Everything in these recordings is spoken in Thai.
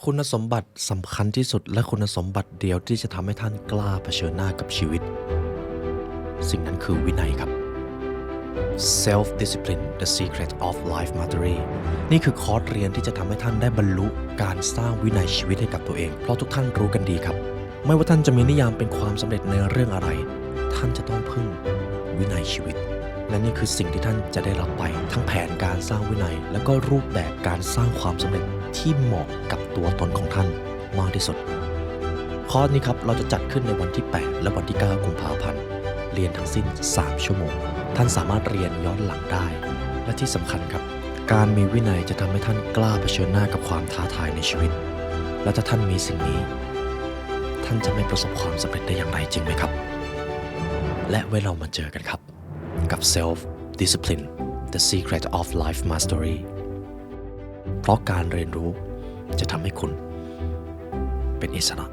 คุณสมบัติสำคัญที่สุดและคุณสมบัติเดียวที่จะทำให้ท่านกล้าเผชิญหน้ากับชีวิตสิ่งนั้นคือวินัยครับ Self Discipline The Secret of Life Mastery นี่คือคอร์สเรียนที่จะทำให้ท่านได้บรรลุการสร้างวินัยชีวิตให้กับตัวเองเพราะทุกท่านรู้กันดีครับไม่ว่าท่านจะมีนิยามเป็นความสำเร็จในเรื่องอะไรท่านจะต้องพึ่งวินัยชีวิตและนี่คือสิ่งที่ท่านจะได้รับไปทั้งแผนการสร้างวินัยและก็รูปแบบการสร้างความสำเร็จที่เหมาะกับตัวตนของท่านมากที่สุดคอร์สนี้ครับเราจะจัดขึ้นในวันที่ 8 และวันที่ 9 กุมภาพันธ์เรียนทั้งสิ้น 3 ชั่วโมงท่านสามารถเรียนย้อนหลังได้และที่สำคัญครับการมีวินัยจะทำให้ท่านกล้าเผชิญหน้ากับความท้าทายในชีวิตและถ้าท่านมีสิ่งนี้ท่านจะไม่ประสบความสำเร็จได้อย่างไรจริงไหมครับและไว้เรามาเจอกันครับกับ Self Discipline The Secret of Life Mastery เพราะการเรียนรู้จะทำให้คุณเป็นอิสระ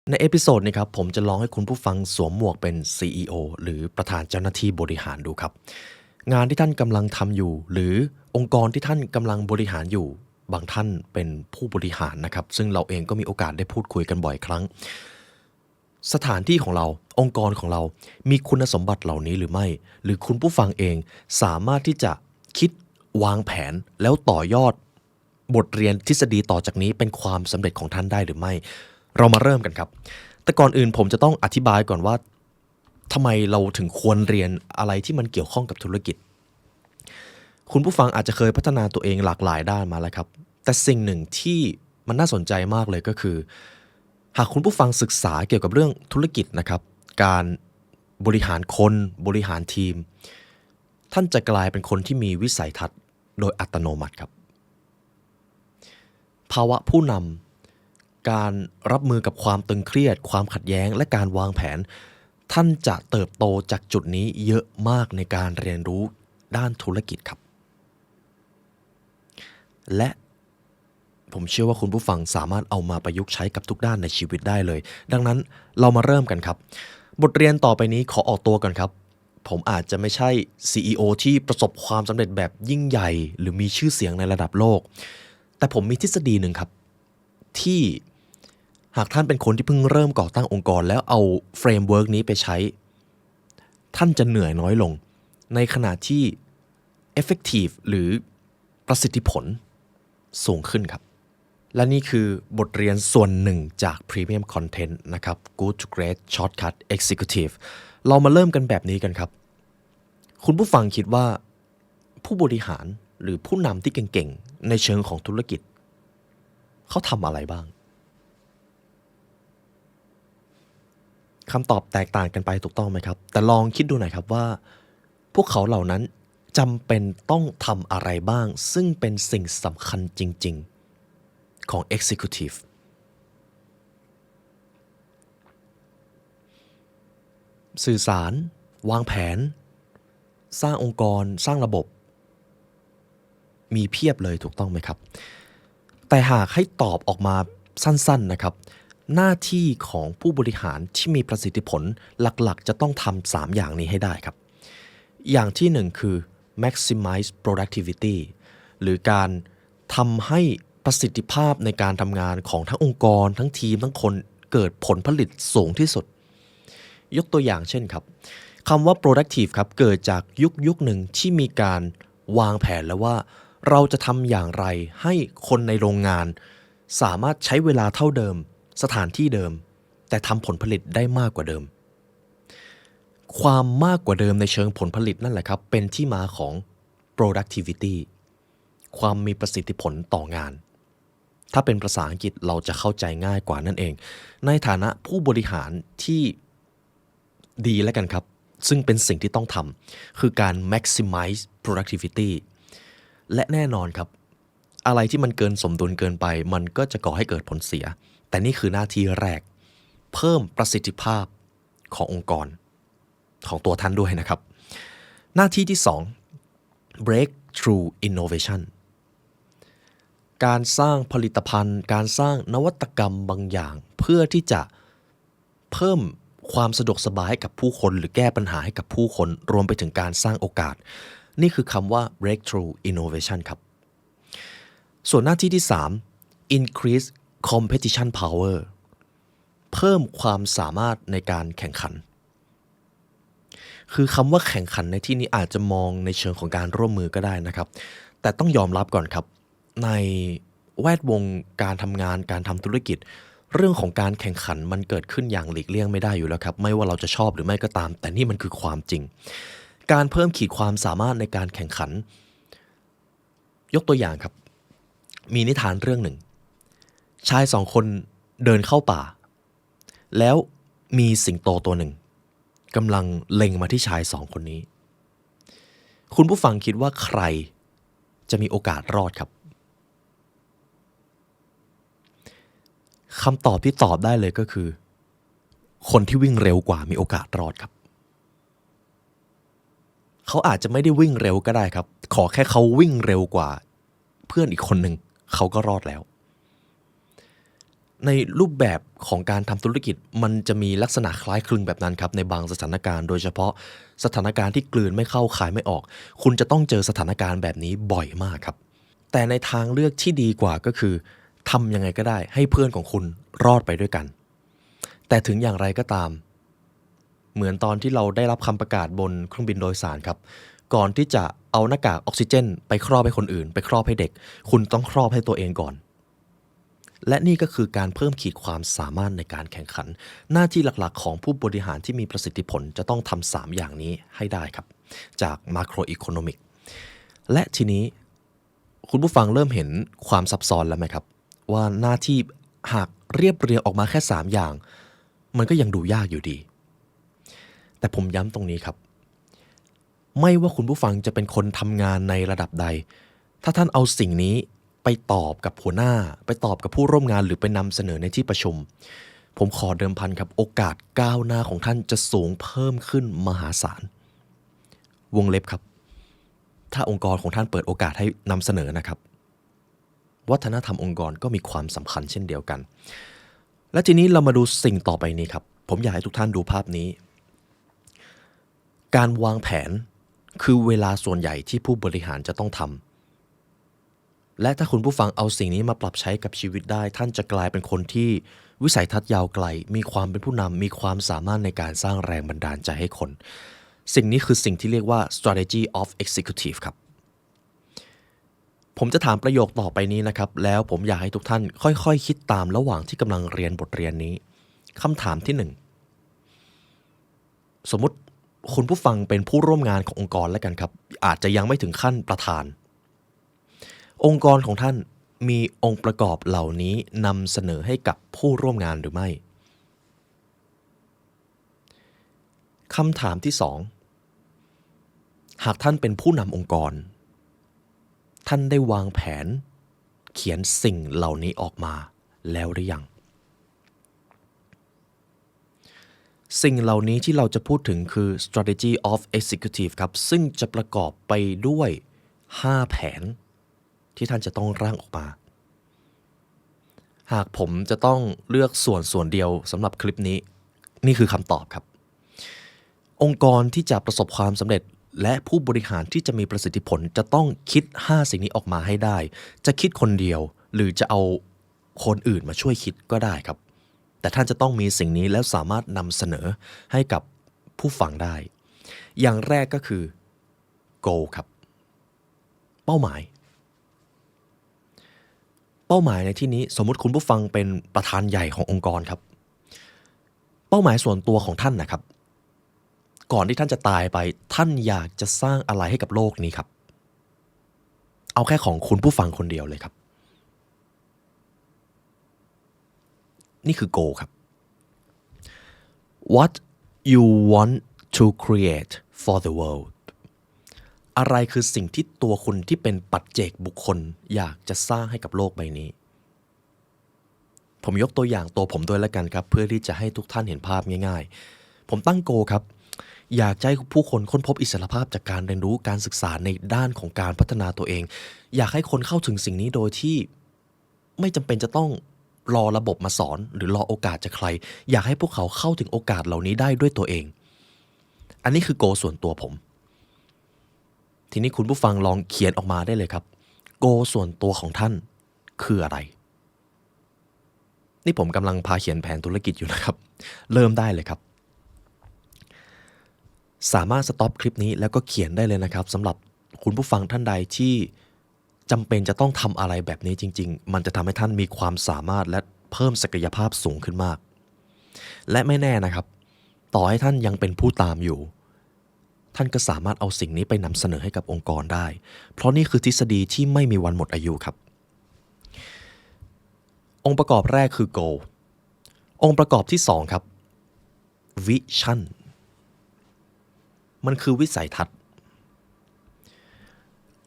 ในเอพิโซดนี้ครับผมจะลองให้คุณผู้ฟังสวมหมวกเป็น CEO หรือประธานเจ้าหน้าที่บริหารดูครับงานที่ท่านกำลังทำอยู่หรือองค์กรที่ท่านกำลังบริหารอยู่บางท่านเป็นผู้บริหารนะครับซึ่งเราเองก็มีโอกาสได้พูดคุยกันบ่อยครั้งสถานที่ของเราองค์กรของเรามีคุณสมบัติเหล่านี้หรือไม่หรือคุณผู้ฟังเองสามารถที่จะคิดวางแผนแล้วต่อยอดบทเรียนทฤษฎีต่อจากนี้เป็นความสำเร็จของท่านได้หรือไม่เรามาเริ่มกันครับแต่ก่อนอื่นผมจะต้องอธิบายก่อนว่าทำไมเราถึงควรเรียนอะไรที่มันเกี่ยวข้องกับธุรกิจคุณผู้ฟังอาจจะเคยพัฒนาตัวเองหลากหลายด้านมาแล้วครับแต่สิ่งหนึ่งที่มันน่าสนใจมากเลยก็คือหากคุณผู้ฟังศึกษาเกี่ยวกับเรื่องธุรกิจนะครับการบริหารคนบริหารทีมท่านจะกลายเป็นคนที่มีวิสัยทัศน์โดยอัตโนมัติครับภาวะผู้นำการรับมือกับความตึงเครียดความขัดแย้งและการวางแผนท่านจะเติบโตจากจุดนี้เยอะมากในการเรียนรู้ด้านธุรกิจครับและผมเชื่อว่าคุณผู้ฟังสามารถเอามาประยุกต์ใช้กับทุกด้านในชีวิตได้เลยดังนั้นเรามาเริ่มกันครับบทเรียนต่อไปนี้ขอออกตัวก่อนครับผมอาจจะไม่ใช่ CEO ที่ประสบความสำเร็จแบบยิ่งใหญ่หรือมีชื่อเสียงในระดับโลกแต่ผมมีทฤษฎีหนึ่งครับที่หากท่านเป็นคนที่เพิ่งเริ่มก่อตั้งองค์กรแล้วเอาเฟรมเวิร์กนี้ไปใช้ท่านจะเหนื่อยน้อยลงในขณะที่ effective หรือประสิทธิผลสูงขึ้นครับและนี่คือบทเรียนส่วนหนึ่งจาก Premium Content นะครับ Good to Great Shortcut Executive เรามาเริ่มกันแบบนี้กันครับคุณผู้ฟังคิดว่าผู้บริหารหรือผู้นำที่เก่งๆในเชิงของธุรกิจเขาทำอะไรบ้างคำตอบแตกต่างกันไปถูกต้องไหมครับแต่ลองคิดดูหน่อยครับว่าพวกเขาเหล่านั้นจำเป็นต้องทำอะไรบ้างซึ่งเป็นสิ่งสำคัญจริงๆของ Executive สื่อสารวางแผนสร้างองค์กรสร้างระบบมีเพียบเลยถูกต้องไหมครับแต่หากให้ตอบออกมาสั้นๆนะครับหน้าที่ของผู้บริหารที่มีประสิทธิผลหลักๆจะต้องทำ3อย่างนี้ให้ได้ครับอย่างที่1คือ maximize productivity หรือการทำให้ประสิทธิภาพในการทำงานของทั้งองค์กรทั้งทีมทั้งคนเกิดผลผลิตสูงที่สุดยกตัวอย่างเช่นครับคำว่า productive ครับเกิดจากยุคหนึ่งที่มีการวางแผนแล้วว่าเราจะทำอย่างไรให้คนในโรงงานสามารถใช้เวลาเท่าเดิมสถานที่เดิมแต่ทำผลผลิตได้มากกว่าเดิมความมากกว่าเดิมในเชิงผลผลิตนั่นแหละครับเป็นที่มาของ productivity ความมีประสิทธิผลต่องานถ้าเป็นภาษาอังกฤษเราจะเข้าใจง่ายกว่านั่นเองในฐานะผู้บริหารที่ดีแล้วกันครับซึ่งเป็นสิ่งที่ต้องทำคือการ maximize productivity และแน่นอนครับอะไรที่มันเกินสมดุลเกินไปมันก็จะก่อให้เกิดผลเสียแต่นี่คือหน้าที่แรกเพิ่มประสิทธิภาพขององค์กรของตัวท่านด้วยนะครับหน้าที่ที่2 breakthrough innovation การสร้างผลิตภัณฑ์การสร้างนวัตกรรมบางอย่างเพื่อที่จะเพิ่มความสะดวกสบายให้กับผู้คนหรือแก้ปัญหาให้กับผู้คนรวมไปถึงการสร้างโอกาสนี่คือคำว่า breakthrough innovation ครับ ส่วนหน้าที่ที่3 increase competition power เพิ่มความสามารถในการแข่งขันคือคำว่าแข่งขันในที่นี้อาจจะมองในเชิงของการร่วมมือก็ได้นะครับแต่ต้องยอมรับก่อนครับในแวดวงการทำงานการทำธุรกิจเรื่องของการแข่งขันมันเกิดขึ้นอย่างหลีกเลี่ยงไม่ได้อยู่แล้วครับไม่ว่าเราจะชอบหรือไม่ก็ตามแต่นี่มันคือความจริงการเพิ่มขีดความสามารถในการแข่งขันยกตัวอย่างครับมีนิทานเรื่องหนึ่งชาย2 คนเดินเข้าป่าแล้วมีสิงโตตัวหนึ่งกำลังเล็งมาที่ชาย2 คนนี้คุณผู้ฟังคิดว่าใครจะมีโอกาสรอดครับคำตอบที่ตอบได้เลยก็คือคนที่วิ่งเร็วกว่ามีโอกาสรอดครับเขาอาจจะไม่ได้วิ่งเร็วก็ได้ครับขอแค่เขาวิ่งเร็วกว่าเพื่อนอีกคนหนึ่งเขาก็รอดแล้วในรูปแบบของการทำธุรกิจมันจะมีลักษณะคล้ายคลึงแบบนั้นครับในบางสถานการณ์โดยเฉพาะสถานการณ์ที่กลืนไม่เข้าคายไม่ออกคุณจะต้องเจอสถานการณ์แบบนี้บ่อยมากครับแต่ในทางเลือกที่ดีกว่าก็คือทำยังไงก็ได้ให้เพื่อนของคุณรอดไปด้วยกันแต่ถึงอย่างไรก็ตามเหมือนตอนที่เราได้รับคำประกาศบนเครื่องบินโดยสารครับก่อนที่จะเอาหน้ากากออกซิเจนไปครอบให้คนอื่นไปครอบให้เด็กคุณต้องครอบให้ตัวเองก่อนและนี่ก็คือการเพิ่มขีดความสามารถในการแข่งขันหน้าที่หลักๆของผู้บริหารที่มีประสิทธิผลจะต้องทำ3อย่างนี้ให้ได้ครับจาก Macro Economic และทีนี้คุณผู้ฟังเริ่มเห็นความซับซ้อนแล้วไหมครับว่าหน้าที่หากเรียบเรียงออกมาแค่3อย่างมันก็ยังดูยากอยู่ดีแต่ผมย้ำตรงนี้ครับไม่ว่าคุณผู้ฟังจะเป็นคนทำงานในระดับใดถ้าท่านเอาสิ่งนี้ไปตอบกับหัวหน้าไปตอบกับผู้ร่วมงานหรือไปนำเสนอในที่ประชุมผมขอเดิมพันครับโอกาสก้าวหน้าของท่านจะสูงเพิ่มขึ้นมหาศาลวงเล็บครับถ้าองค์กรของท่านเปิดโอกาสให้นำเสนอนะครับวัฒนธรรมองค์กรก็มีความสำคัญเช่นเดียวกันและทีนี้เรามาดูสิ่งต่อไปนี้ครับผมอยากให้ทุกท่านดูภาพนี้การวางแผนคือเวลาส่วนใหญ่ที่ผู้บริหารจะต้องทำและถ้าคุณผู้ฟังเอาสิ่งนี้มาปรับใช้กับชีวิตได้ท่านจะกลายเป็นคนที่วิสัยทัศน์ยาวไกลมีความเป็นผู้นำมีความสามารถในการสร้างแรงบันดาลใจให้คนสิ่งนี้คือสิ่งที่เรียกว่า strategy of executive ครับผมจะถามประโยคต่อไปนี้นะครับแล้วผมอยากให้ทุกท่านค่อยๆคิดตามระหว่างที่กำลังเรียนบทเรียนนี้คำถามที่1สมมุติคุณผู้ฟังเป็นผู้ร่วมงานขององค์กรแล้วกันครับอาจจะยังไม่ถึงขั้นประธานองค์กรของท่านมีองค์ประกอบเหล่านี้นำเสนอให้กับผู้ร่วมงานหรือไม่คำถามที่2หากท่านเป็นผู้นำองค์กรท่านได้วางแผนเขียนสิ่งเหล่านี้ออกมาแล้วหรือยังสิ่งเหล่านี้ที่เราจะพูดถึงคือ strategy of executive ครับซึ่งจะประกอบไปด้วย5แผนที่ท่านจะต้องร่างออกมาหากผมจะต้องเลือกส่วนเดียวสำหรับคลิปนี้นี่คือคำตอบครับองค์กรที่จะประสบความสำเร็จและผู้บริหารที่จะมีประสิทธิผลจะต้องคิด5สิ่งนี้ออกมาให้ได้จะคิดคนเดียวหรือจะเอาคนอื่นมาช่วยคิดก็ได้ครับแต่ท่านจะต้องมีสิ่งนี้แล้วสามารถนำเสนอให้กับผู้ฟังได้อย่างแรกก็คือ goal ครับเป้าหมายในที่นี้สมมุติคุณผู้ฟังเป็นประธานใหญ่ขององค์กรครับเป้าหมายส่วนตัวของท่านนะครับก่อนที่ท่านจะตายไปท่านอยากจะสร้างอะไรให้กับโลกนี้ครับเอาแค่ของคุณผู้ฟังคนเดียวเลยครับนี่คือ goal ครับ what you want to create for the world อะไรคือสิ่งที่ตัวคุณที่เป็นปัจเจกบุคคลอยากจะสร้างให้กับโลกใบนี้ผมยกตัวอย่างตัวผมด้วยแล้วกันครับเพื่อที่จะให้ทุกท่านเห็นภาพง่ายๆผมตั้งโกครับอยากให้ผู้คนค้นพบอิสรภาพจากการเรียนรู้การศึกษาในด้านของการพัฒนาตัวเองอยากให้คนเข้าถึงสิ่งนี้โดยที่ไม่จำเป็นจะต้องรอระบบมาสอนหรือรอโอกาสจากใครอยากให้พวกเขาเข้าถึงโอกาสเหล่านี้ได้ด้วยตัวเองอันนี้คือโกส่วนตัวผมทีนี้คุณผู้ฟังลองเขียนออกมาได้เลยครับโกส่วนตัวของท่าน คืออะไรนี่ผมกำลังพาเขียนแผนธุรกิจอยู่นะครับเริ่มได้เลยครับสามารถสต็อปคลิปนี้แล้วก็เขียนได้เลยนะครับสำหรับคุณผู้ฟังท่านใดที่จำเป็นจะต้องทำอะไรแบบนี้จริงๆมันจะทำให้ท่านมีความสามารถและเพิ่มศักยภาพสูงขึ้นมากและไม่แน่นะครับต่อให้ท่านยังเป็นผู้ตามอยู่ท่านก็สามารถเอาสิ่งนี้ไปนำเสนอให้กับองค์กรได้เพราะนี่คือทฤษฎีที่ไม่มีวันหมดอายุครับองค์ประกอบแรกคือ goal องค์ประกอบที่2ครับ vision มันคือวิสัยทัศน์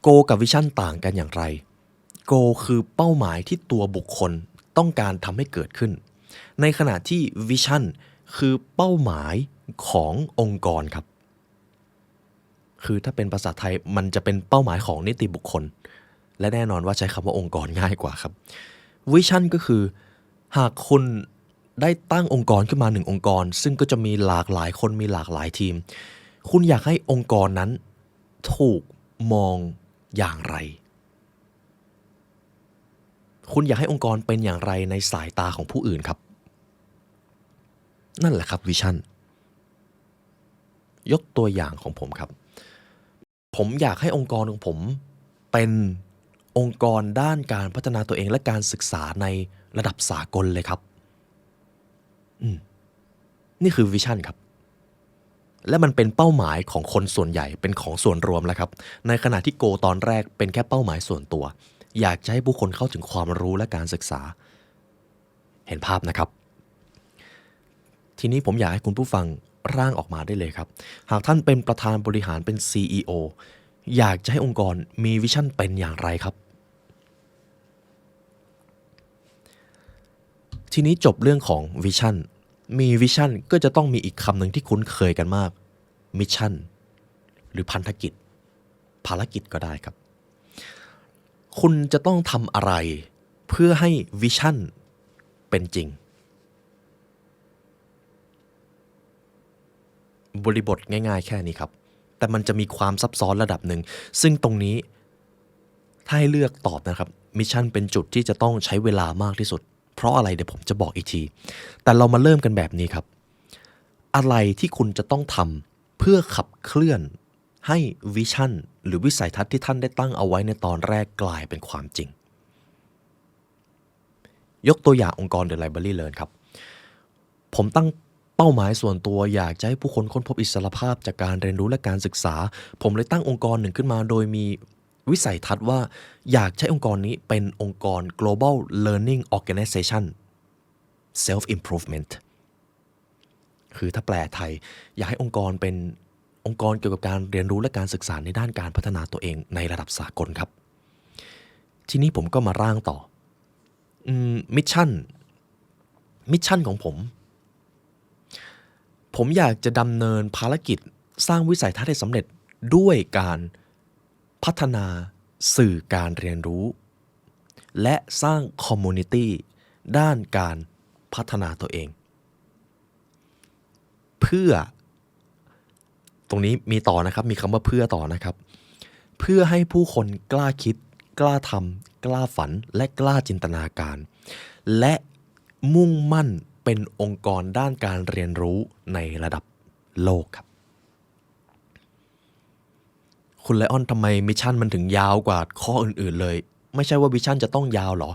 goal กับ vision ต่างกันอย่างไร goal คือเป้าหมายที่ตัวบุคคลต้องการทำให้เกิดขึ้นในขณะที่ vision คือเป้าหมายขององค์กรครับคือถ้าเป็นภาษาไทยมันจะเป็นเป้าหมายของนิติบุคคลและแน่นอนว่าใช้คำว่าองค์กรง่ายกว่าครับ vision ก็คือหากคุณได้ตั้งองค์กรขึ้นมา1องค์กรซึ่งก็จะมีหลากหลายคนมีหลากหลายทีมคุณอยากให้องค์กรนั้นถูกมองอย่างไรคุณอยากให้องค์กรเป็นอย่างไรในสายตาของผู้อื่นครับนั่นแหละครับวิชั่นยกตัวอย่างของผมครับผมอยากให้องค์กรของผมเป็นองค์กรด้านการพัฒนาตัวเองและการศึกษาในระดับสากลเลยครับนี่คือวิชั่นครับและมันเป็นเป้าหมายของคนส่วนใหญ่เป็นของส่วนรวมแล้วครับในขณะที่โกตอนแรกเป็นแค่เป้าหมายส่วนตัวอยากจะให้ผู้คนเข้าถึงความรู้และการศึกษาเห็นภาพนะครับทีนี้ผมอยากให้คุณผู้ฟังร่างออกมาได้เลยครับหากท่านเป็นประธานบริหารเป็น CEO อยากจะให้องค์กรมีวิชั่นเป็นอย่างไรครับทีนี้จบเรื่องของวิชั่นมีวิชั่นก็จะต้องมีอีกคำหนึ่งที่คุ้นเคยกันมากมิชชั่นหรือพันธกิจภารกิจก็ได้ครับคุณจะต้องทำอะไรเพื่อให้วิชั่นเป็นจริงบริบทง่ายๆแค่นี้ครับแต่มันจะมีความซับซ้อนระดับหนึ่งซึ่งตรงนี้ถ้าให้เลือกตอบนะครับมิชชั่นเป็นจุดที่จะต้องใช้เวลามากที่สุดเพราะอะไรเดี๋ยวผมจะบอกอีกทีแต่เรามาเริ่มกันแบบนี้ครับอะไรที่คุณจะต้องทำเพื่อขับเคลื่อนให้วิชั่นหรือวิสัยทัศน์ที่ท่านได้ตั้งเอาไว้ในตอนแรกกลายเป็นความจริงยกตัวอย่างองค์กร The Library Learn ครับผมตั้งเป้าหมายส่วนตัวอยากจะให้ผู้คนค้นพบอิสรภาพจากการเรียนรู้และการศึกษาผมเลยตั้งองค์กรหนึ่งขึ้นมาโดยมีวิสัยทัศน์ว่าอยากใช้องค์กรนี้เป็นองค์กร Global Learning Organization Self Improvement คือถ้าแปลไทยอยากให้องค์กรเป็นองค์กรเกี่ยวกับการเรียนรู้และการศึกษาในด้านการพัฒนาตัวเองในระดับสากลครับทีนี้ผมก็มาร่างต่อมิชชั่นของผมอยากจะดำเนินภารกิจสร้างวิสัยทัศน์ให้สำเร็จด้วยการพัฒนาสื่อการเรียนรู้และสร้างคอมมูนิตี้ด้านการพัฒนาตัวเองเพื่อตรงนี้มีต่อนะครับมีคำว่าเพื่อต่อนะครับเพื่อให้ผู้คนกล้าคิดกล้าทำกล้าฝันและกล้าจินตนาการและมุ่งมั่นเป็นองค์กรด้านการเรียนรู้ในระดับโลกครับคุณไลออนทำไมมิชชั่นมันถึงยาวกว่าข้ออื่นๆเลยไม่ใช่ว่าวิชั่นจะต้องยาวหรอ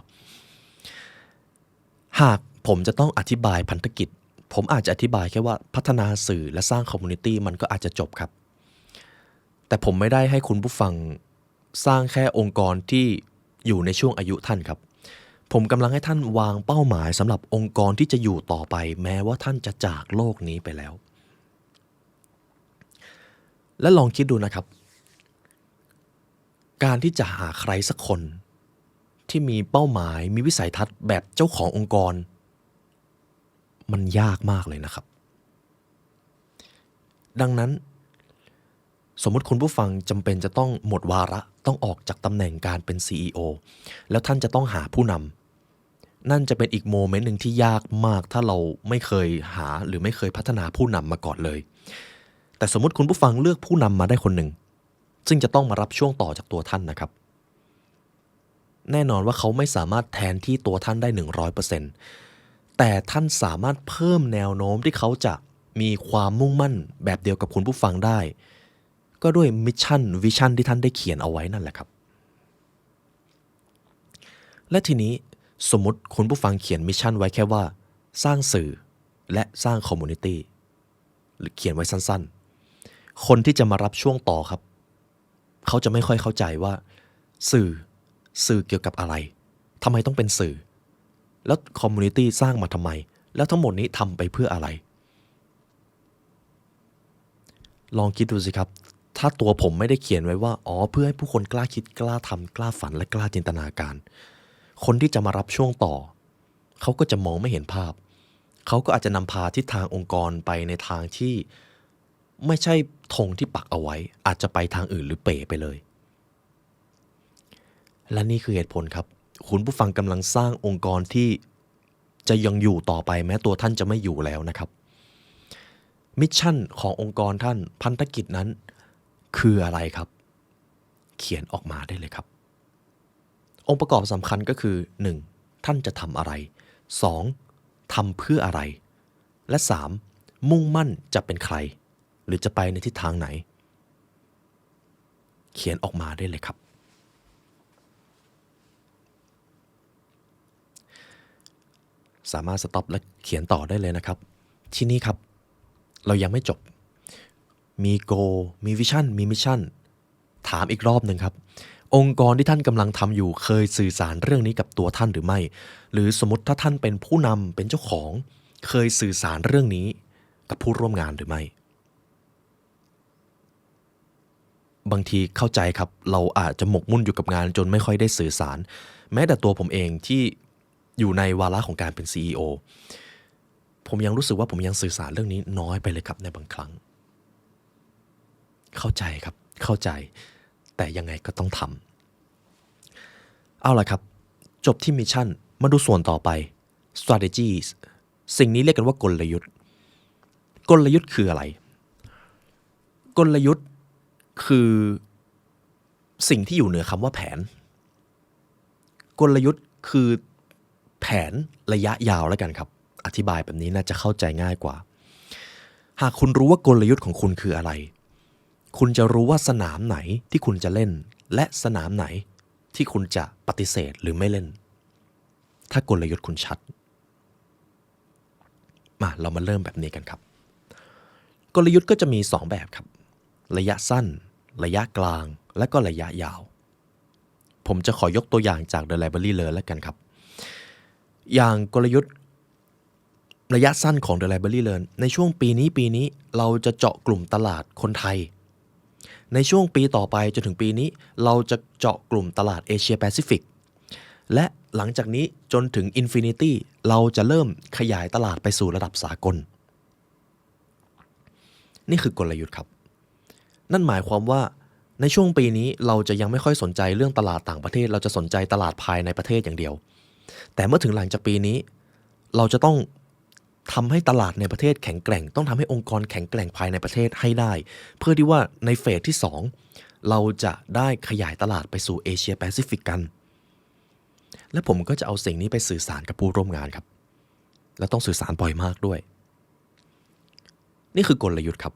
หากผมจะต้องอธิบายพันธกิจผมอาจจะอธิบายแค่ว่าพัฒนาสื่อและสร้างคอมมูนิตี้มันก็อาจจะจบครับแต่ผมไม่ได้ให้คุณผู้ฟังสร้างแค่องค์กรที่อยู่ในช่วงอายุท่านครับผมกำลังให้ท่านวางเป้าหมายสำหรับองค์กรที่จะอยู่ต่อไปแม้ว่าท่านจะจากโลกนี้ไปแล้วและลองคิดดูนะครับการที่จะหาใครสักคนที่มีเป้าหมายมีวิสัยทัศน์แบบเจ้าขององค์กรมันยากมากเลยนะครับดังนั้นสมมุติคุณผู้ฟังจำเป็นจะต้องหมดวาระต้องออกจากตำแหน่งการเป็น CEO แล้วท่านจะต้องหาผู้นำนั่นจะเป็นอีกโมเมนต์หนึ่งที่ยากมากถ้าเราไม่เคยหาหรือไม่เคยพัฒนาผู้นำมาก่อนเลยแต่สมมุติคุณผู้ฟังเลือกผู้นำมาได้คนหนึ่งซึ่งจะต้องมารับช่วงต่อจากตัวท่านนะครับ แน่นอนว่าเขาไม่สามารถแทนที่ตัวท่านได้ 100%แต่ท่านสามารถเพิ่มแนวโน้มที่เขาจะมีความมุ่งมั่นแบบเดียวกับคุณผู้ฟังได้ก็ด้วยมิชชั่นวิชั่นที่ท่านได้เขียนเอาไว้นั่นแหละครับและทีนี้สมมติคุณผู้ฟังเขียนมิชชั่นไว้แค่ว่าสร้างสื่อและสร้างคอมมูนิตี้หรือเขียนไว้สั้นๆคนที่จะมารับช่วงต่อครับเขาจะไม่ค่อยเข้าใจว่าสื่อเกี่ยวกับอะไรทำไมต้องเป็นสื่อแล้วคอมมูนิตี้สร้างมาทำไมแล้วทั้งหมดนี้ทำไปเพื่ออะไรลองคิดดูสิครับถ้าตัวผมไม่ได้เขียนไว้ว่าเพื่อให้ผู้คนกล้าคิดกล้าทำกล้าฝันและกล้าจินตนาการคนที่จะมารับช่วงต่อเขาก็จะมองไม่เห็นภาพเขาก็อาจจะนำพาทิศทางองค์กรไปในทางที่ไม่ใช่ธงที่ปักเอาไว้อาจจะไปทางอื่นหรือเป๋ไปเลยและนี่คือเหตุผลครับคุณผู้ฟังกำลังสร้างองค์กรที่จะยังอยู่ต่อไปแม้ตัวท่านจะไม่อยู่แล้วนะครับมิชชั่นขององค์กรท่านพันธกิจนั้นคืออะไรครับเขียนออกมาได้เลยครับองค์ประกอบสำคัญก็คือ 1. ท่านจะทำอะไร 2. ทำเพื่ออะไรและ 3. มุ่งมั่นจะเป็นใครหรือจะไปในทิศทางไหนเขียนออกมาได้เลยครับสามารถสต็อปและเขียนต่อได้เลยนะครับที่นี่ครับเรายังไม่จบมีโกมีวิชั่นมีมิชชั่นถามอีกรอบหนึ่งครับองค์กรที่ท่านกำลังทำอยู่เคยสื่อสารเรื่องนี้กับตัวท่านหรือไม่หรือสมมติถ้าท่านเป็นผู้นำเป็นเจ้าของเคยสื่อสารเรื่องนี้กับผู้ร่วมงานหรือไม่บางทีเข้าใจครับเราอาจจะหมกมุ่นอยู่กับงานจนไม่ค่อยได้สื่อสารแม้แต่ตัวผมเองที่อยู่ในวาระของการเป็น CEO ผมยังรู้สึกว่าผมยังสื่อสารเรื่องนี้น้อยไปเลยครับในบางครั้งเข้าใจครับเข้าใจแต่ยังไงก็ต้องทำเอาล่ะครับจบที่มิชชั่นมาดูส่วนต่อไป strategies สิ่งนี้เรียกกันว่ากลยุทธ์กลยุทธ์คืออะไรกลยุทธ์คือสิ่งที่อยู่เหนือคำว่าแผนกลยุทธ์คือแผนระยะยาวแล้วกันครับอธิบายแบบนี้น่าจะเข้าใจง่ายกว่าหากคุณรู้ว่ากลยุทธ์ของคุณคืออะไรคุณจะรู้ว่าสนามไหนที่คุณจะเล่นและสนามไหนที่คุณจะปฏิเสธหรือไม่เล่นถ้ากลยุทธ์คุณชัดมาเรามาเริ่มแบบนี้กันครับกลยุทธ์ก็จะมี2แบบครับระยะสั้นระยะกลางและก็ระยะยาวผมจะขอยกตัวอย่างจาก The Library Learn แล้วกันครับอย่างกลยุทธ์ระยะสั้นของ The Library Learn ในช่วงปีนี้เราจะเจาะกลุ่มตลาดคนไทยในช่วงปีต่อไปจนถึงปีนี้เราจะเจาะกลุ่มตลาดเอเชียแปซิฟิกและหลังจากนี้จนถึง Infinity เราจะเริ่มขยายตลาดไปสู่ระดับสากลนี่คือกลยุทธ์ครับนั่นหมายความว่าในช่วงปีนี้เราจะยังไม่ค่อยสนใจเรื่องตลาดต่างประเทศเราจะสนใจตลาดภายในประเทศอย่างเดียวแต่เมื่อถึงหลังจากปีนี้เราจะต้องทำให้ตลาดในประเทศแข็งแกร่งต้องทำให้องค์กรแข็งแกร่งภายในประเทศให้ได้เพื่อที่ว่าในเฟสที่2เราจะได้ขยายตลาดไปสู่เอเชียแปซิฟิกกันและผมก็จะเอาสิ่งนี้ไปสื่อสารกับผู้ร่วมงานครับและต้องสื่อสารบ่อยมากด้วยนี่คือกลยุทธ์ครับ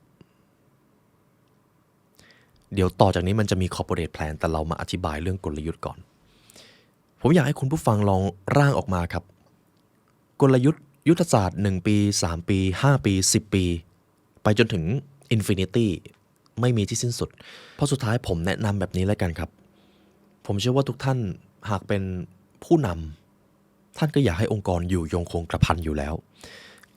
เดี๋ยวต่อจากนี้มันจะมี corporate plan แต่เรามาอธิบายเรื่องกลยุทธ์ก่อนผมอยากให้คุณผู้ฟังลองร่างออกมาครับกลยุทธ์ยุทธศาสตร์1ปี3ปี5ปี10ปีไปจนถึง Infinity ไม่มีที่สิ้นสุดเพราะสุดท้ายผมแนะนำแบบนี้แล้วกันครับผมเชื่อว่าทุกท่านหากเป็นผู้นำท่านก็อยากให้องค์กรอยู่ยงคงกระพันอยู่แล้ว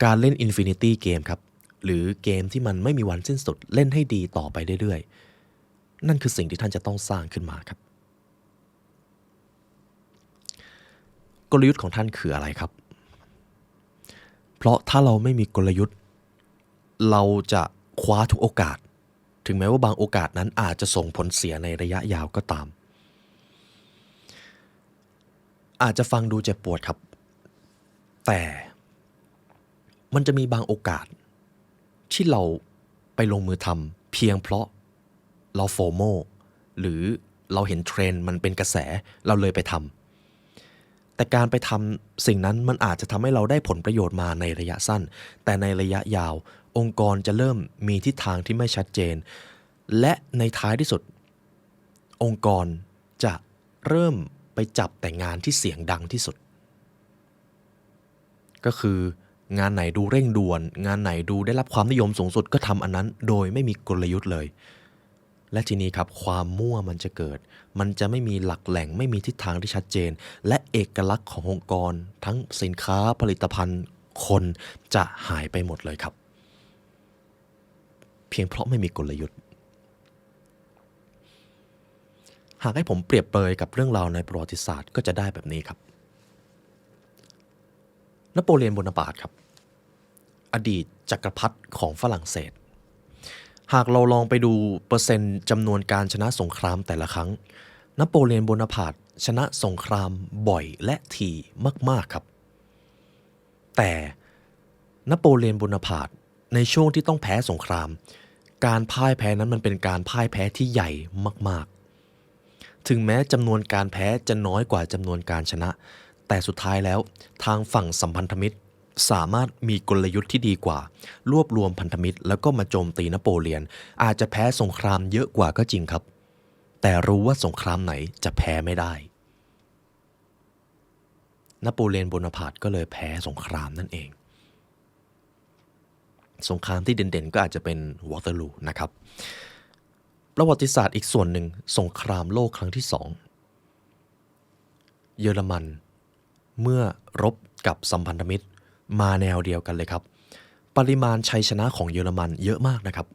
การเล่น Infinity เกมครับหรือเกมที่มันไม่มีวันสิ้นสุดเล่นให้ดีต่อไปเรื่อยๆนั่นคือสิ่งที่ท่านจะต้องสร้างขึ้นมาครับกลยุทธ์ของท่านคืออะไรครับเพราะถ้าเราไม่มีกลยุทธ์เราจะคว้าทุกโอกาสถึงแม้ว่าบางโอกาสนั้นอาจจะส่งผลเสียในระยะยาวก็ตามอาจจะฟังดูเจ็บปวดครับแต่มันจะมีบางโอกาสที่เราไปลงมือทำเพียงเพราะเราโฟโมหรือเราเห็นเทรนด์มันเป็นกระแสเราเลยไปท แต่การไปทำสิ่งนั้นมันอาจจะทำให้เราได้ผลประโยชน์มาในระยะสั้นแต่ในระยะยาวองค์กรจะเริ่มมีทิศทางที่ไม่ชัดเจนและในท้ายที่สุดองค์กรจะเริ่มไปจับแต่งานที่เสียงดังที่สุดก็คืองานไหนดูเร่งด่วนงานไหนดูได้รับความนิยมสูงสุดก็ทำอันนั้นโดยไม่มีกลยุทธ์เลยและทีนี้ครับความมั่วมันจะเกิดมันจะไม่มีหลักแหล่งไม่มีทิศทางที่ชัดเจนและเอกลักษณ์ขององค์กรทั้งสินค้าผลิตภัณฑ์คนจะหายไปหมดเลยครับเพียงเพราะไม่มีกลยุทธ์หากให้ผมเปรียบเปรยกับเรื่องราวในประวัติศาสตร์ก็จะได้แบบนี้ครับนโปเลียนโบนาปาร์ตครับอดีตจักรพรรดิของฝรั่งเศสหากเราลองไปดูเปอร์เซ็นต์จำนวนการชนะสงครามแต่ละครั้งนโปเลียนโบนาปาร์ตชนะสงครามบ่อยและถี่มากๆครับแต่นโปเลียนโบนาปาร์ตในช่วงที่ต้องแพ้สงครามการพ่ายแพ้นั้นมันเป็นการพ่ายแพ้ที่ใหญ่มากๆถึงแม้จำนวนการแพ้จะน้อยกว่าจำนวนการชนะแต่สุดท้ายแล้วทางฝั่งสัมพันธมิตรสามารถมีกลยุทธ์ที่ดีกว่ารวบรวมพันธมิตรแล้วก็มาโจมตีนโปเลียนอาจจะแพ้สงครามเยอะกว่าก็จริงครับแต่รู้ว่าสงครามไหนจะแพ้ไม่ได้นโปเลียนโบนาปาร์ตก็เลยแพ้สงครามนั่นเองสงครามที่เด่นๆก็อาจจะเป็นวอเตอร์ลูนะครับประวัติศาสตร์อีกส่วนหนึ่งสงครามโลกครั้งที่2เยอรมันเมื่อรบกับสัมพันธมิตรมาแนวเดียวกันเลยครับปริมาณชัยชนะของเยอรมันเยอะมากนะครับ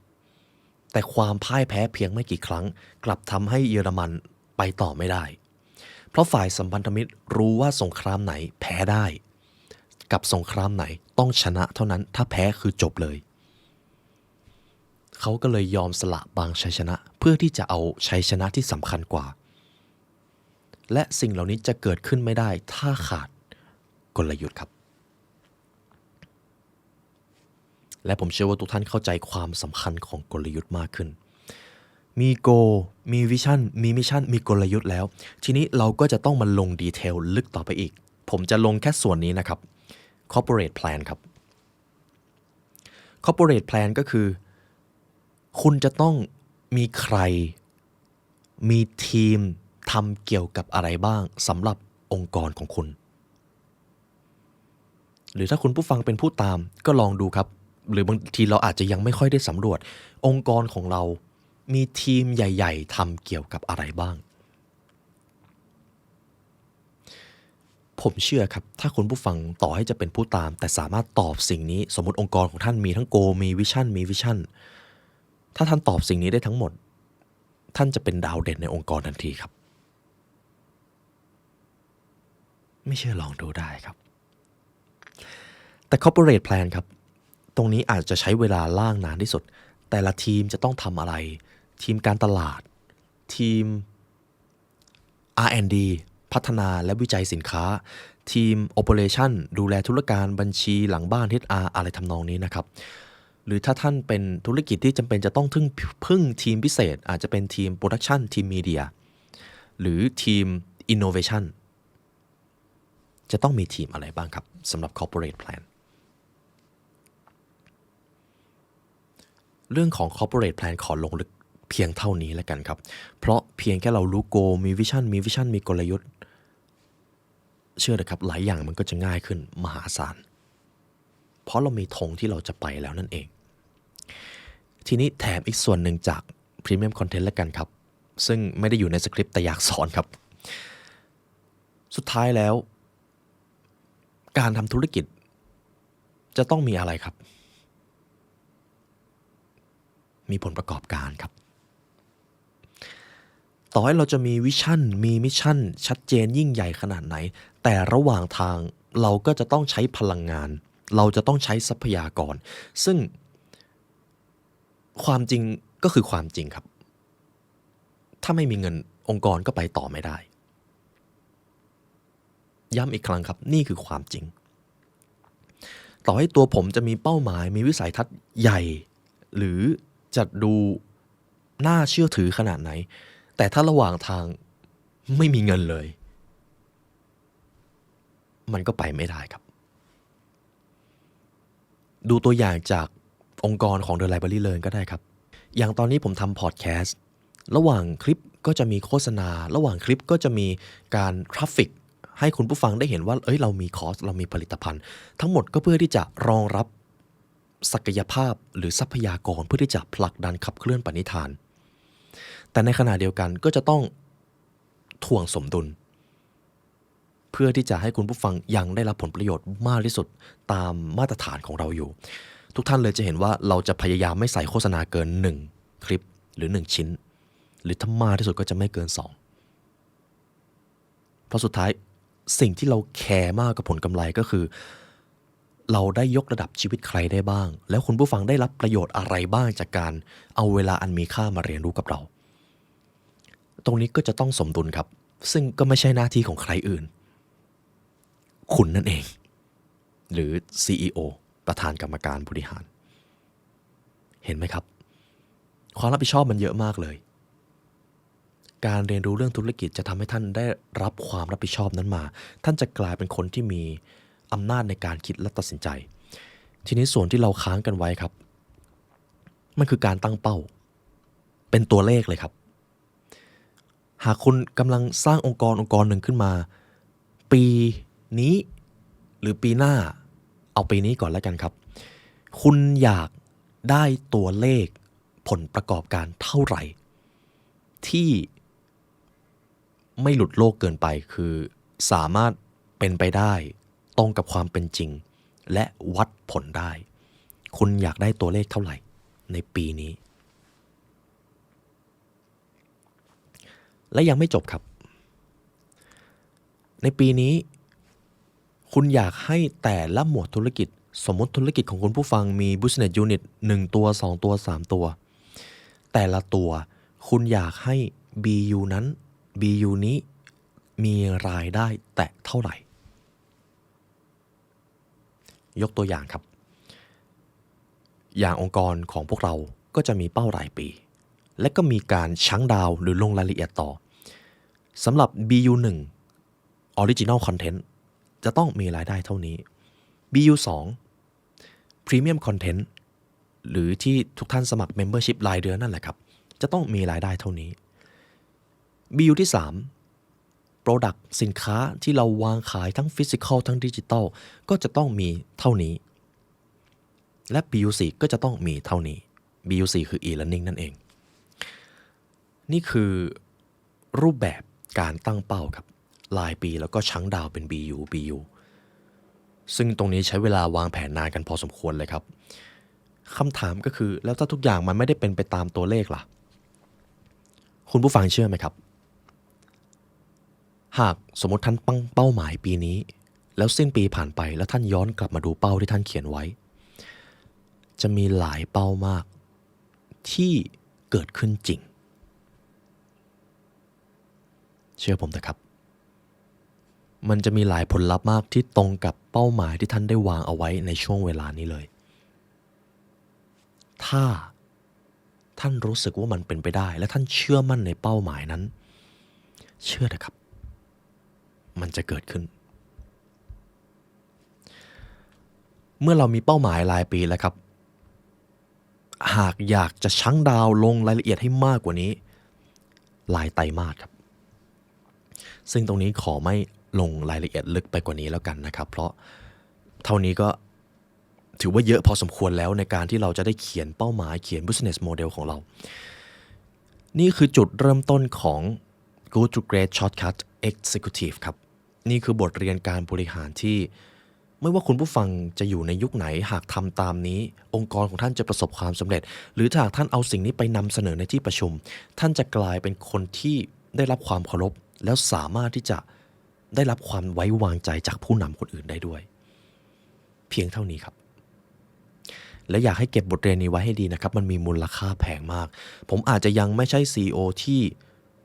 แต่ความพ่ายแพ้เพียงไม่กี่ครั้งกลับทำให้เยอรมันไปต่อไม่ได้เพราะฝ่ายสัมพันธมิตรรู้ว่าสงครามไหนแพ้ได้กับสงครามไหนต้องชนะเท่านั้นถ้าแพ้คือจบเลยเขาก็เลยยอมสละบางชัยชนะเพื่อที่จะเอาชัยชนะที่สำคัญกว่าและสิ่งเหล่านี้จะเกิดขึ้นไม่ได้ถ้าขาดกลยุทธ์ครับและผมเชื่อว่าทุกท่านเข้าใจความสำคัญของกลยุทธ์มากขึ้นมีโกมีวิชั่นมีมิชชั่นมีกลยุทธ์แล้วทีนี้เราก็จะต้องมาลงดีเทลลึกต่อไปอีกผมจะลงแค่ส่วนนี้นะครับ corporate plan ครับ corporate plan ก็คือคุณจะต้องมีใครมีทีมทำเกี่ยวกับอะไรบ้างสำหรับองค์กรของคุณหรือถ้าคุณผู้ฟังเป็นผู้ตามก็ลองดูครับหรือบางทีเราอาจจะยังไม่ค่อยได้สำรวจองค์กรของเรามีทีมใหญ่ๆทำเกี่ยวกับอะไรบ้างผมเชื่อครับถ้าคุณผู้ฟังต่อให้จะเป็นผู้ตามแต่สามารถตอบสิ่งนี้สมมติองค์กรของท่านมีทั้งโกมีวิชั่นถ้าท่านตอบสิ่งนี้ได้ทั้งหมดท่านจะเป็นดาวเด่นในองค์กรทันทีครับไม่เชื่อลองดูได้ครับแต่ corporate plan ครับตรงนี้อาจจะใช้เวลาล่างนานที่สุดแต่ละทีมจะต้องทำอะไรทีมการตลาดทีม R&D พัฒนาและวิจัยสินค้าทีม Operation ดูแลธุรการบัญชีหลังบ้าน HR อะไรทำนองนี้นะครับหรือถ้าท่านเป็นธุรกิจที่จำเป็นจะต้องพึ่งทีมพิเศษอาจจะเป็นทีม Production ทีม Media หรือทีม Innovation จะต้องมีทีมอะไรบ้างครับสำหรับ Corporate Plan เรื่องของ corporate plan ขอลงลึกเพียงเท่านี้แล้วกันครับเพราะเพียงแค่เรารู้โกมีวิชั่นมีกลยุทธ์เชื่อเลยครับหลายอย่างมันก็จะง่ายขึ้นมหาศาลเพราะเรามีธงที่เราจะไปแล้วนั่นเองทีนี้แถมอีกส่วนหนึ่งจาก Premium Content แล้วกันครับซึ่งไม่ได้อยู่ในสคริปต์แต่อยากสอนครับสุดท้ายแล้วการทำธุรกิจจะต้องมีอะไรครับมีผลประกอบการครับต่อให้เราจะมีวิชั่นมีมิชชั่นชัดเจนยิ่งใหญ่ขนาดไหนแต่ระหว่างทางเราก็จะต้องใช้พลังงานเราจะต้องใช้ทรัพยากรซึ่งความจริงก็คือความจริงครับถ้าไม่มีเงินองค์กรก็ไปต่อไม่ได้ย้ำอีกครั้งครับนี่คือความจริงต่อให้ตัวผมจะมีเป้าหมายมีวิสัยทัศน์ใหญ่หรือจะดูน่าเชื่อถือขนาดไหนแต่ถ้าระหว่างทางไม่มีเงินเลย มันก็ไปไม่ได้ครับดูตัวอย่างจากองค์กรของ The Library Learn ก็ได้ครับอย่างตอนนี้ผมทำพอดแคสต์ระหว่างคลิปก็จะมีโฆษณาระหว่างคลิปก็จะมีการทราฟฟิกให้คุณผู้ฟังได้เห็นว่าเรามีคอร์สเรามีผลิตภัณฑ์ทั้งหมดก็เพื่อที่จะรองรับศักยภาพหรือทรัพยากรเพื่อที่จะผลักดันขับเคลื่อนปณิธานแต่ในขณะเดียวกันก็จะต้องถ่วงสมดุลเพื่อที่จะให้คุณผู้ฟังยังได้รับผลประโยชน์มากที่สุดตามมาตรฐานของเราอยู่ทุกท่านเลยจะเห็นว่าเราจะพยายามไม่ใส่โฆษณาเกิน1คลิปหรือ1ชิ้นหรือถ้ามากที่สุดก็จะไม่เกิน2เพราะสุดท้ายสิ่งที่เราแคร์มากกับผลกำไรก็คือเราได้ยกระดับชีวิตใครได้บ้างแล้วคุณผู้ฟังได้รับประโยชน์อะไรบ้างจากการเอาเวลาอันมีค่ามาเรียนรู้กับเราตรงนี้ก็จะต้องสมดุลครับซึ่งก็ไม่ใช่หน้าที่ของใครอื่นคุณนั่นเองหรือ CEO ประธานกรรมการบริหารเห็นไหมครับความรับผิดชอบมันเยอะมากเลยการเรียนรู้เรื่องธุรกิจจะทำให้ท่านได้รับความรับผิดชอบนั้นมาท่านจะกลายเป็นคนที่มีอำนาจในการคิดและตัดสินใจทีนี้ส่วนที่เราค้างกันไว้ครับมันคือการตั้งเป้าเป็นตัวเลขเลยครับหากคุณกำลังสร้างองค์กรหนึ่งขึ้นมาปีนี้หรือปีหน้าเอาปีนี้ก่อนแล้วกันครับคุณอยากได้ตัวเลขผลประกอบการเท่าไหร่ที่ไม่หลุดโลกเกินไปคือสามารถเป็นไปได้ตรงกับความเป็นจริงและวัดผลได้คุณอยากได้ตัวเลขเท่าไหร่ในปีนี้และยังไม่จบครับในปีนี้คุณอยากให้แต่ละหมวดธุรกิจสมมติธุรกิจของคุณผู้ฟังมี Business Unit 1 ตัว 2 ตัว 3 ตัวแต่ละตัวคุณอยากให้ BU นั้น BU นี้มีรายได้แตะเท่าไหร่ยกตัวอย่างครับอย่างองค์กรของพวกเราก็จะมีเป้ารายปีและก็มีการชั่งดาวหรือลงรายละเอียดต่อสำหรับ BU 1 Original Content จะต้องมีรายได้เท่านี้ BU 2 Premium Content หรือที่ทุกท่านสมัคร Membership รายเดือนนั่นแหละครับจะต้องมีรายได้เท่านี้ BU ที่3 Product สินค้าที่เราวางขายทั้ง Physical ทั้ง Digital ก็จะต้องมีเท่านี้และ BU 4ก็จะต้องมีเท่านี้ BU 4คือ e-learning นั่นเองนี่คือรูปแบบการตั้งเป้าครับรายปีแล้วก็ชั่งดาวเป็น BU ซึ่งตรงนี้ใช้เวลาวางแผนนานกันพอสมควรเลยครับคำถามก็คือแล้วถ้าทุกอย่างมันไม่ได้เป็นไปตามตัวเลขล่ะคุณผู้ฟังเชื่อไหมครับหากสมมติท่านตั้งเป้าหมายปีนี้แล้วสิ้นปีผ่านไปแล้วท่านย้อนกลับมาดูเป้าที่ท่านเขียนไว้จะมีหลายเป้ามากที่เกิดขึ้นจริงเชื่อผมนะครับมันจะมีหลายผลลัพธ์มากที่ตรงกับเป้าหมายที่ท่านได้วางเอาไว้ในช่วงเวลานี้เลยถ้าท่านรู้สึกว่ามันเป็นไปได้และท่านเชื่อมั่นในเป้าหมายนั้นเชื่อเถอะครับมันจะเกิดขึ้นเมื่อเรามีเป้าหมายรายปีแล้วครับหากอยากจะชั่งดาวลงรายละเอียดให้มากกว่านี้รายไตรมาสครับซึ่งตรงนี้ขอไม่ลงรายละเอียดลึกไปกว่านี้แล้วกันนะครับเพราะเท่านี้ก็ถือว่าเยอะพอสมควรแล้วในการที่เราจะได้เขียนเป้าหมายเขียน business model ของเรานี่คือจุดเริ่มต้นของ Good to Great Shortcut Executive ครับนี่คือบทเรียนการบริหารที่ไม่ว่าคุณผู้ฟังจะอยู่ในยุคไหนหากทำตามนี้องค์กรของท่านจะประสบความสำเร็จหรือถ้าหากท่านเอาสิ่งนี้ไปนำเสนอในที่ประชุมท่านจะกลายเป็นคนที่ได้รับความเคารพแล้วสามารถที่จะได้รับความไว้วางใจจากผู้นำคนอื่นได้ด้วยเพียงเท่านี้ครับและอยากให้เก็บบทเรียนนี้ไว้ให้ดีนะครับมันมีมูลค่าแพงมากผมอาจจะยังไม่ใช่ CEO ที่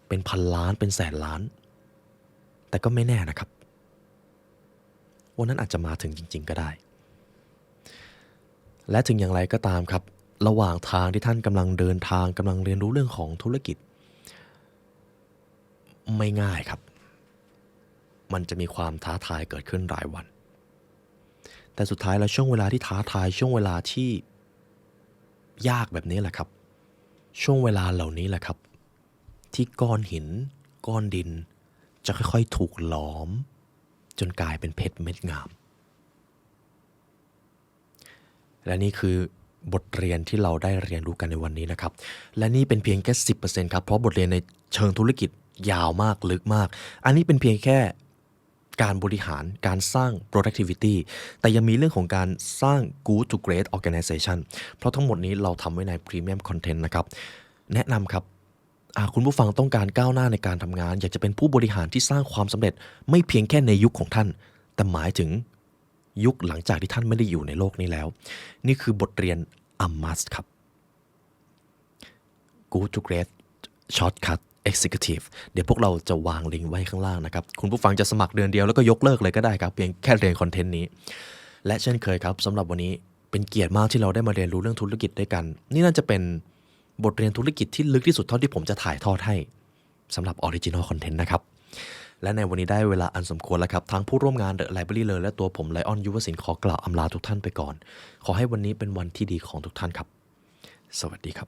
เป็นพันล้านเป็นแสนล้านแต่ก็ไม่แน่นะครับวันนั้นอาจจะมาถึงจริงๆก็ได้และถึงอย่างไรก็ตามครับระหว่างทางที่ท่านกำลังเดินทางกำลังเรียนรู้เรื่องของธุรกิจไม่ง่ายครับ มันจะมีความท้าทายเกิดขึ้นรายวันแต่สุดท้ายแล้วช่วงเวลาที่ท้าทายช่วงเวลาที่ยากแบบนี้แหละครับช่วงเวลาเหล่านี้แหละครับที่ก้อนหินก้อนดินจะค่อยๆถูกหลอมจนกลายเป็นเพชรเม็ดงามและนี่คือบทเรียนที่เราได้เรียนรู้กันในวันนี้นะครับและนี่เป็นเพียงแค่ 10% ครับเพราะบทเรียนในเชิงธุรกิจยาวมากลึกมากอันนี้เป็นเพียงแค่การบริหารการสร้าง productivity แต่ยังมีเรื่องของการสร้าง good to great organization เพราะทั้งหมดนี้เราทำไว้ใน premium content นะครับแนะนำครับคุณผู้ฟังต้องการก้าวหน้าในการทำงานอยากจะเป็นผู้บริหารที่สร้างความสำเร็จไม่เพียงแค่ในยุคของท่านแต่หมายถึงยุคหลังจากที่ท่านไม่ได้อยู่ในโลกนี้แล้วนี่คือบทเรียน a must ครับ Good to Great Shortcut Executive เดี๋ยวพวกเราจะวางลิงก์ไว้ข้างล่างนะครับคุณผู้ฟังจะสมัครเดือนเดียวแล้วก็ยกเลิกเลยก็ได้ครับเพียงแค่เรียนคอนเทนต์นี้และเช่นเคยครับสำหรับวันนี้เป็นเกียรติมากที่เราได้มาเรียนรู้เรื่องธุรกิจด้วยกันนี่น่าจะเป็นบทเรียนธุรกิจที่ลึกที่สุดเท่าที่ผมจะถ่ายทอดให้สำหรับ Original Content นะครับและในวันนี้ได้เวลาอันสมควรแล้วครับทั้งผู้ร่วมงาน The Library Learn และตัวผมไลออนยุวศิลป์ขอกล่าวอำลาทุกท่านไปก่อนขอให้วันนี้เป็นวันที่ดีของทุกท่านครับสวัสดีครับ